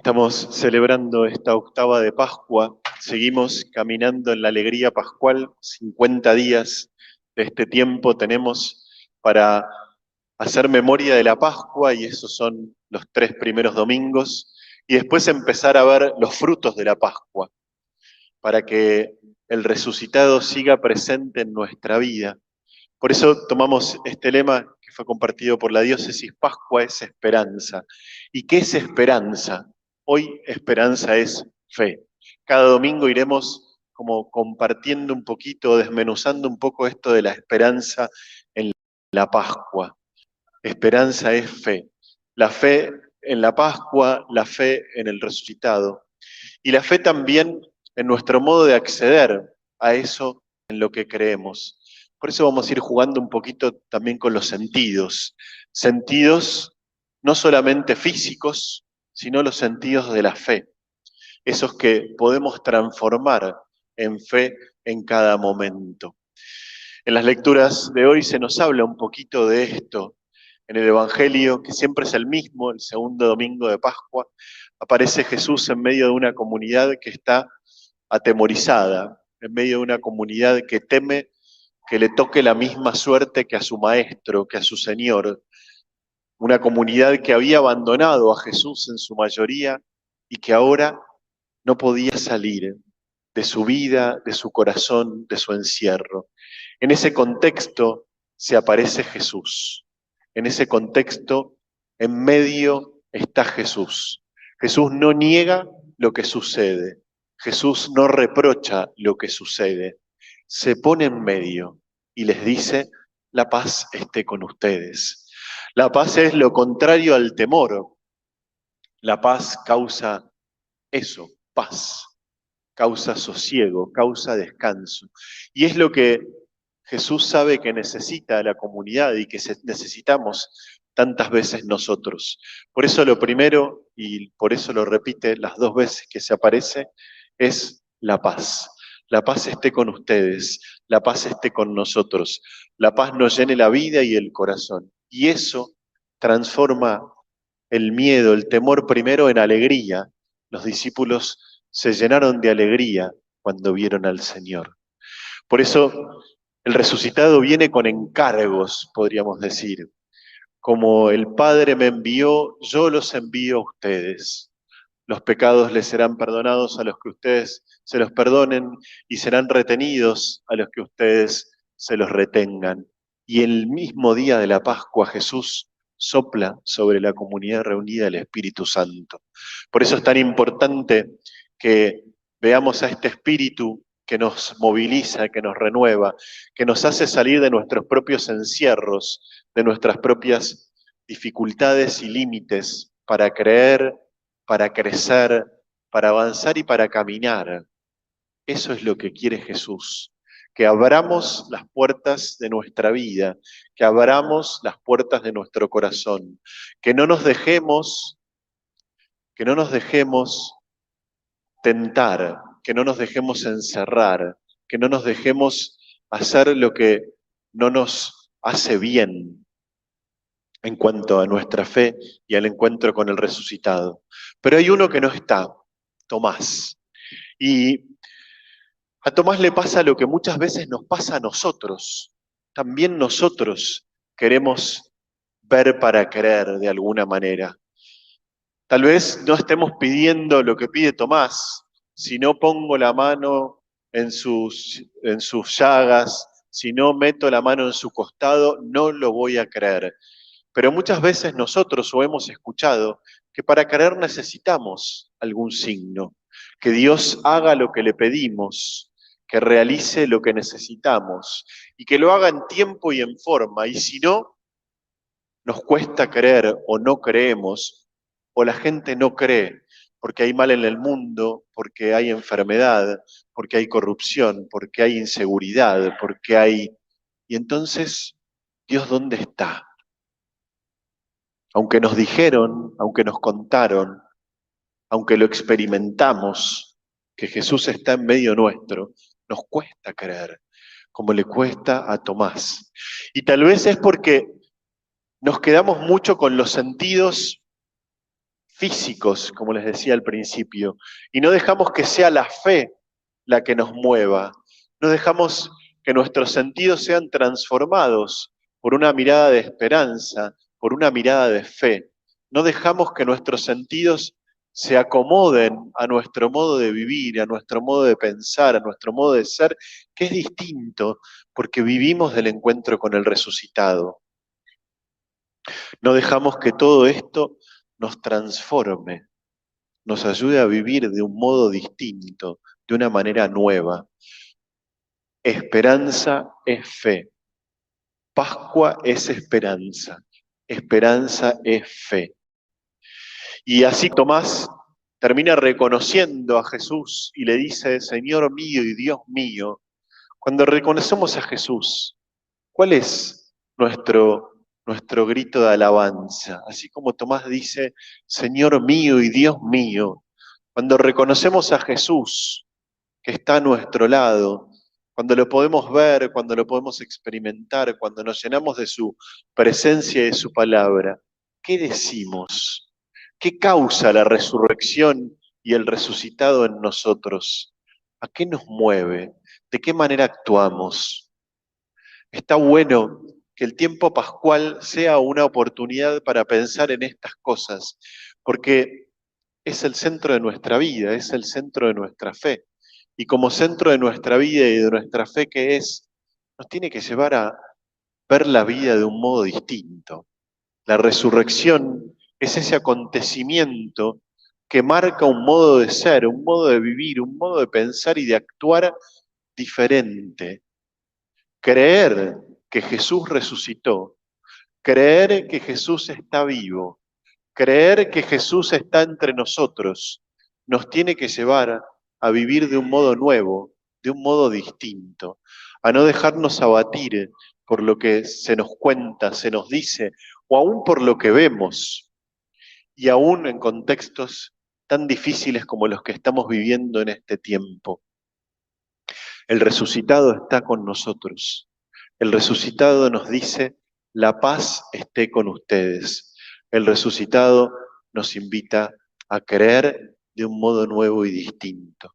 Estamos celebrando esta octava de Pascua, seguimos caminando en la alegría pascual, 50 días de este tiempo tenemos para hacer memoria de la Pascua y esos son los 3 primeros domingos y después empezar a ver los frutos de la Pascua para que el resucitado siga presente en nuestra vida. Por eso tomamos este lema que fue compartido por la diócesis: Pascua es esperanza. ¿Y qué es esperanza? Hoy esperanza es fe. Cada domingo iremos como compartiendo un poquito, desmenuzando un poco esto de la esperanza en la Pascua. Esperanza es fe. La fe en la Pascua, la fe en el resucitado. Y la fe también en nuestro modo de acceder a eso en lo que creemos. Por eso vamos a ir jugando un poquito también con los sentidos. Sentidos no solamente físicos, sino los sentidos de la fe. Esos que podemos transformar en fe en cada momento. En las lecturas de hoy se nos habla un poquito de esto. En el Evangelio, que siempre es el mismo, el segundo domingo de Pascua, aparece Jesús en medio de una comunidad que está atemorizada, en medio de una comunidad que teme que le toque la misma suerte que a su maestro, que a su Señor. Una comunidad que había abandonado a Jesús en su mayoría y que ahora no podía salir de su vida, de su corazón, de su encierro. En ese contexto se aparece Jesús. En ese contexto, en medio está Jesús. Jesús no niega lo que sucede. Jesús no reprocha lo que sucede. Se pone en medio y les dice: la paz esté con ustedes. La paz es lo contrario al temor. La paz causa eso, paz. Causa sosiego, causa descanso. Y es lo que Jesús sabe que necesita la comunidad y que necesitamos tantas veces nosotros. Por eso lo primero, y por eso lo repite las 2 veces que se aparece, es la paz. La paz esté con ustedes, la paz esté con nosotros, la paz nos llene la vida y el corazón. Y eso transforma el miedo, el temor primero en alegría. Los discípulos se llenaron de alegría cuando vieron al Señor. Por eso el resucitado viene con encargos, podríamos decir. Como el Padre me envió, yo los envío a ustedes. Los pecados les serán perdonados a los que ustedes se los perdonen y serán retenidos a los que ustedes se los retengan. Y el mismo día de la Pascua Jesús sopla sobre la comunidad reunida el Espíritu Santo. Por eso es tan importante que veamos a este Espíritu que nos moviliza, que nos renueva, que nos hace salir de nuestros propios encierros, de nuestras propias dificultades y límites para creer, para crecer, para avanzar y para caminar. Eso es lo que quiere Jesús, que abramos las puertas de nuestra vida, que abramos las puertas de nuestro corazón, que no nos dejemos tentar, que no nos dejemos encerrar, que no nos dejemos hacer lo que no nos hace bien en cuanto a nuestra fe y al encuentro con el resucitado. Pero hay uno que no está, Tomás. Y a Tomás le pasa lo que muchas veces nos pasa a nosotros. También nosotros queremos ver para creer de alguna manera. Tal vez no estemos pidiendo lo que pide Tomás: si no pongo la mano en sus llagas, si no meto la mano en su costado, no lo voy a creer. Pero muchas veces nosotros o hemos escuchado que para creer necesitamos algún signo, que Dios haga lo que le pedimos, que realice lo que necesitamos y que lo haga en tiempo y en forma. Y si no, nos cuesta creer o no creemos, o la gente no cree, porque hay mal en el mundo, porque hay enfermedad, porque hay corrupción, porque hay inseguridad, porque hay... Y entonces, ¿Dios dónde está? Aunque nos dijeron, aunque nos contaron, aunque lo experimentamos, que Jesús está en medio nuestro, nos cuesta creer, como le cuesta a Tomás. Y tal vez es porque nos quedamos mucho con los sentidos físicos, como les decía al principio, y no dejamos que sea la fe la que nos mueva, no dejamos que nuestros sentidos sean transformados por una mirada de esperanza, por una mirada de fe, no dejamos que nuestros sentidos se acomoden a nuestro modo de vivir, a nuestro modo de pensar, a nuestro modo de ser, que es distinto porque vivimos del encuentro con el resucitado. No dejamos que todo esto nos transforme, nos ayude a vivir de un modo distinto, de una manera nueva. Esperanza es fe. Pascua es esperanza. Esperanza es fe. Y así Tomás termina reconociendo a Jesús y le dice, Señor mío y Dios mío. Cuando reconocemos a Jesús, ¿cuál es nuestro grito de alabanza? Así como Tomás dice, Señor mío y Dios mío, cuando reconocemos a Jesús que está a nuestro lado, cuando lo podemos ver, cuando lo podemos experimentar, cuando nos llenamos de su presencia y de su palabra, ¿qué decimos? ¿Qué causa la resurrección y el resucitado en nosotros? ¿A qué nos mueve? ¿De qué manera actuamos? Está bueno que el tiempo pascual sea una oportunidad para pensar en estas cosas, porque es el centro de nuestra vida, es el centro de nuestra fe. Y como centro de nuestra vida y de nuestra fe que es, nos tiene que llevar a ver la vida de un modo distinto. La resurrección es ese acontecimiento que marca un modo de ser, un modo de vivir, un modo de pensar y de actuar diferente. Creer que Jesús resucitó, creer que Jesús está vivo, creer que Jesús está entre nosotros, nos tiene que llevar a vivir de un modo nuevo, de un modo distinto, a no dejarnos abatir por lo que se nos cuenta, se nos dice, o aún por lo que vemos, y aún en contextos tan difíciles como los que estamos viviendo en este tiempo. El resucitado está con nosotros. El resucitado nos dice, la paz esté con ustedes. El resucitado nos invita a creer de un modo nuevo y distinto.